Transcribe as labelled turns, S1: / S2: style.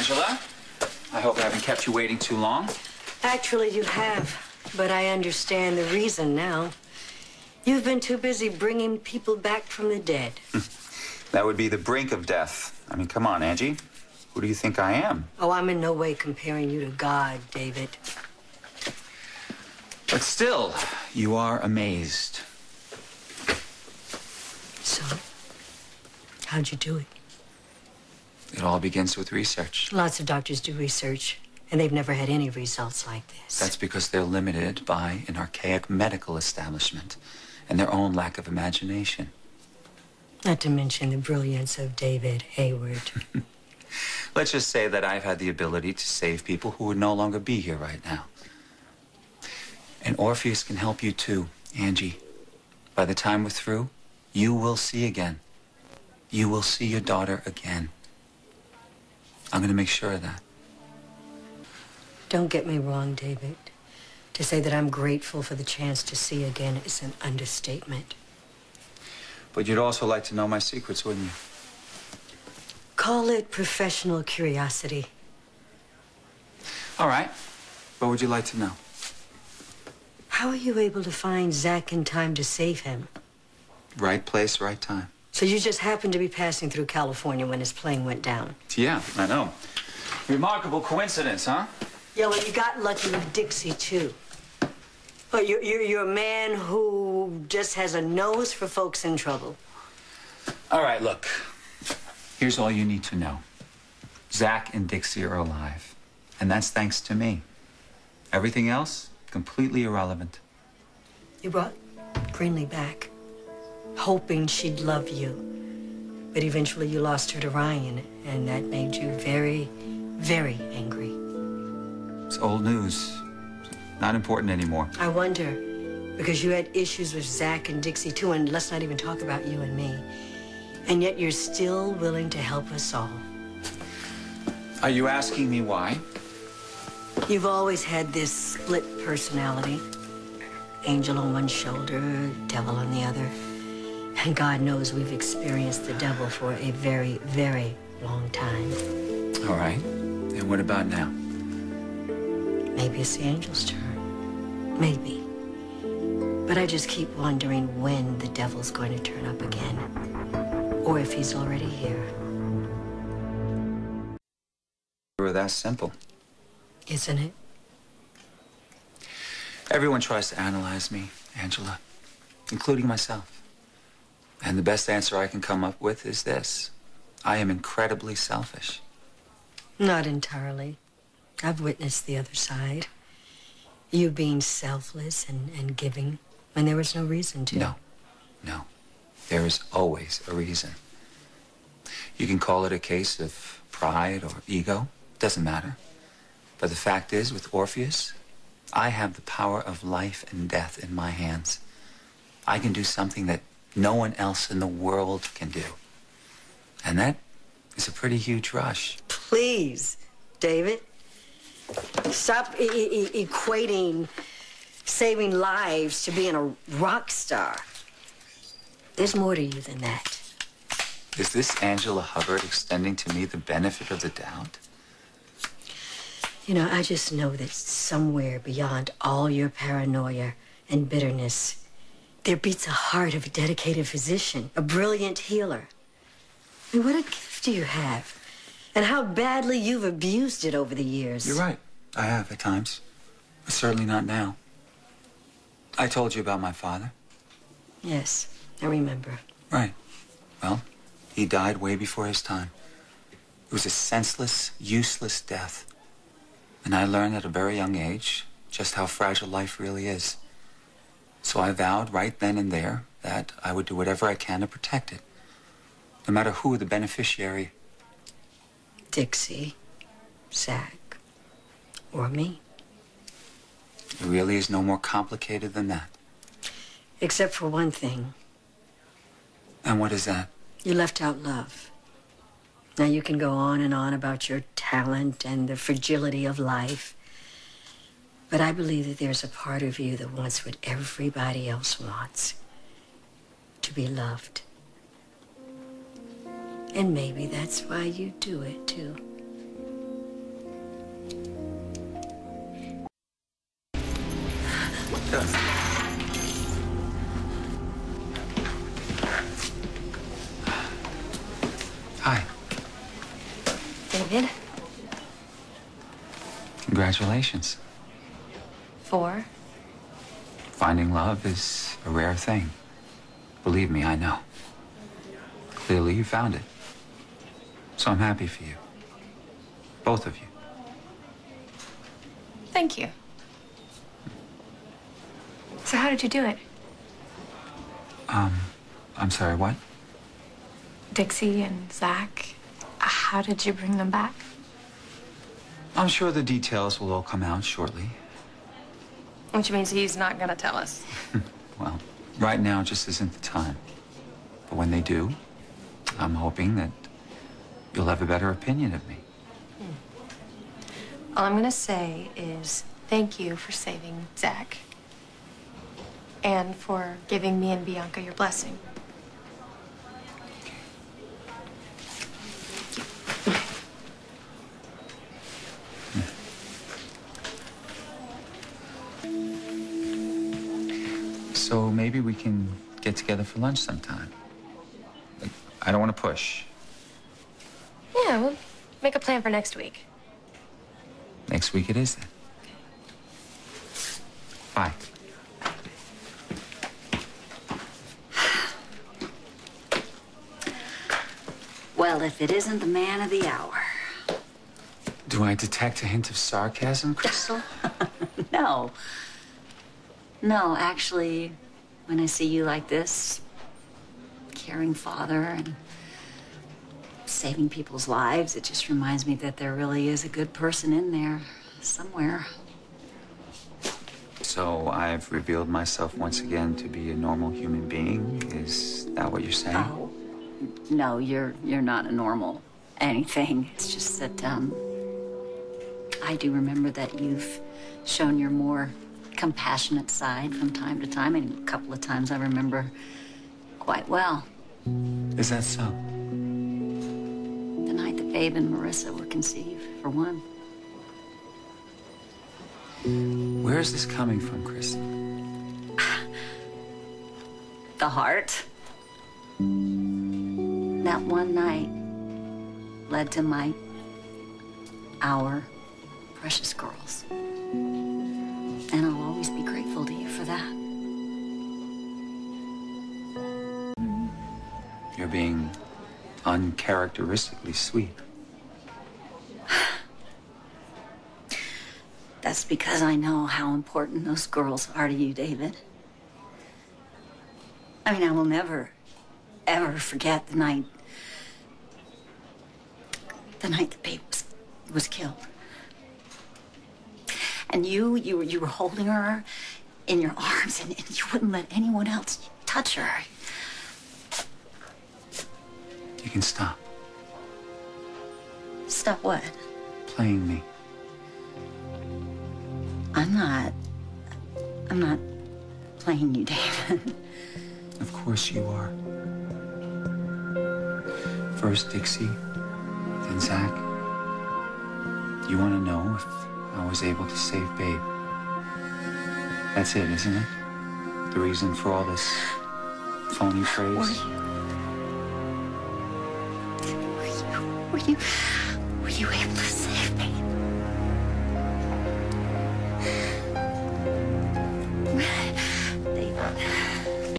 S1: Angela. I hope I haven't kept you waiting too long.
S2: Actually, you have, but I understand the reason now. You've been too busy bringing people back from the dead.
S1: That would be the brink of death. I mean, come on, Angie. Who do you think I am?
S2: Oh, I'm in no way comparing you to God, David.
S1: But still, you are amazed.
S2: So, how'd you do it?
S1: It all begins with research.
S2: Lots of doctors do research, and they've never had any results like this.
S1: That's because they're limited by an archaic medical establishment and their own lack of imagination.
S2: Not to mention the brilliance of David Hayward.
S1: Let's just say that I've had the ability to save people who would no longer be here right now. And Orpheus can help you too, Angie. By the time we're through, you will see again. You will see your daughter again. I'm going to make sure of that.
S2: Don't get me wrong, David. To say that I'm grateful for the chance to see again is an understatement.
S1: But you'd also like to know my secrets, wouldn't you?
S2: Call it professional curiosity.
S1: All right. What would you like to know?
S2: How are you able to find Zach in time to save him?
S1: Right place, right time.
S2: So you just happened to be passing through California when his plane went down?
S1: Yeah, I know. Remarkable coincidence, huh?
S2: Yeah, well, you got lucky with Dixie, too. But you're a man who just has a nose for folks in trouble.
S1: All right, look. Here's all you need to know. Zach and Dixie are alive. And that's thanks to me. Everything else, completely irrelevant.
S2: You brought Greenlee back, hoping she'd love you. But eventually you lost her to Ryan, and that made you very, very angry.
S1: It's old news. Not important anymore.
S2: I wonder, because you had issues with Zach and Dixie, too, and let's not even talk about you and me. And yet you're still willing to help us all.
S1: Are you asking me why?
S2: You've always had this split personality. Angel on one shoulder, devil on the other. And God knows we've experienced the devil for a very, very long time.
S1: All right. And what about now?
S2: Maybe it's the angel's turn. Maybe. But I just keep wondering when the devil's going to turn up again. Or if he's already here.
S1: We're that simple.
S2: Isn't it?
S1: Everyone tries to analyze me, Angela, including myself. And the best answer I can come up with is this. I am incredibly selfish.
S2: Not entirely. I've witnessed the other side. You being selfless and giving when there was no reason to.
S1: No. There is always a reason. You can call it a case of pride or ego. Doesn't matter. But the fact is, with Orpheus, I have the power of life and death in my hands. I can do something that no one else in the world can do. And that is a pretty huge rush.
S2: Please, David. Stop equating saving lives to being a rock star. There's more to you than that.
S1: Is this Angela Hubbard extending to me the benefit of the doubt?
S2: You know, I just know that somewhere beyond all your paranoia and bitterness, there beats a heart of a dedicated physician, a brilliant healer. I mean, what a gift do you have? And how badly you've abused it over the years.
S1: You're right. I have at times. But certainly not now. I told you about my father.
S2: Yes, I remember.
S1: Right. Well, he died way before his time. It was a senseless, useless death. And I learned at a very young age just how fragile life really is. So I vowed right then and there that I would do whatever I can to protect it. No matter who the beneficiary.
S2: Dixie, Zach, or me.
S1: It really is no more complicated than that.
S2: Except for one thing.
S1: And what is that?
S2: You left out love. Now you can go on and on about your talent and the fragility of life. But I believe that there's a part of you that wants what everybody else wants. To be loved. And maybe that's why you do it, too.
S1: Hi.
S2: David?
S1: Congratulations.
S2: For?
S1: Finding love is a rare thing. Believe me, I know. Clearly, you found it. So I'm happy for you. Both of you.
S3: Thank you. So how did you do it?
S1: I'm sorry, what?
S3: Dixie and Zach, how did you bring them back?
S1: I'm sure the details will all come out shortly.
S3: Which means he's not gonna tell us.
S1: Well, right now just isn't the time. But when they do, I'm hoping that you'll have a better opinion of me.
S3: All I'm gonna say is thank you for saving Zach. And for giving me and Bianca your blessing.
S1: So maybe we can get together for lunch sometime. Like, I don't want to push.
S3: Yeah, we'll make a plan for next week.
S1: Next week it is then. Bye.
S2: Well, if it isn't the man of the hour.
S1: Do I detect a hint of sarcasm, Crystal?
S2: No. No, actually, when I see you like this, caring father and saving people's lives, it just reminds me that there really is a good person in there somewhere.
S1: So I've revealed myself once again to be a normal human being? Is that what you're saying?
S2: Oh, no, you're not a normal anything. It's just that, I do remember that you've shown your more compassionate side from time to time, and a couple of times I remember quite well.
S1: Is that so?
S2: The night that Babe and Marissa were conceived, for one.
S1: Where is this coming from, Crystal?
S2: The heart. That one night led to our precious girls. And I'll always be grateful to you for that.
S1: You're being uncharacteristically sweet.
S2: That's because I know how important those girls are to you, David. I mean, I will never, ever forget the night the babe was killed. And you were holding her in your arms, and you wouldn't let anyone else touch her.
S1: You can stop
S2: Stop what?
S1: playing me.
S2: I'm not playing you, David.
S1: Of course you are. First Dixie, then Zach. You want to know if I was able to save Babe? That's it, isn't it? The reason for all this phony praise?
S2: Were you able to save me?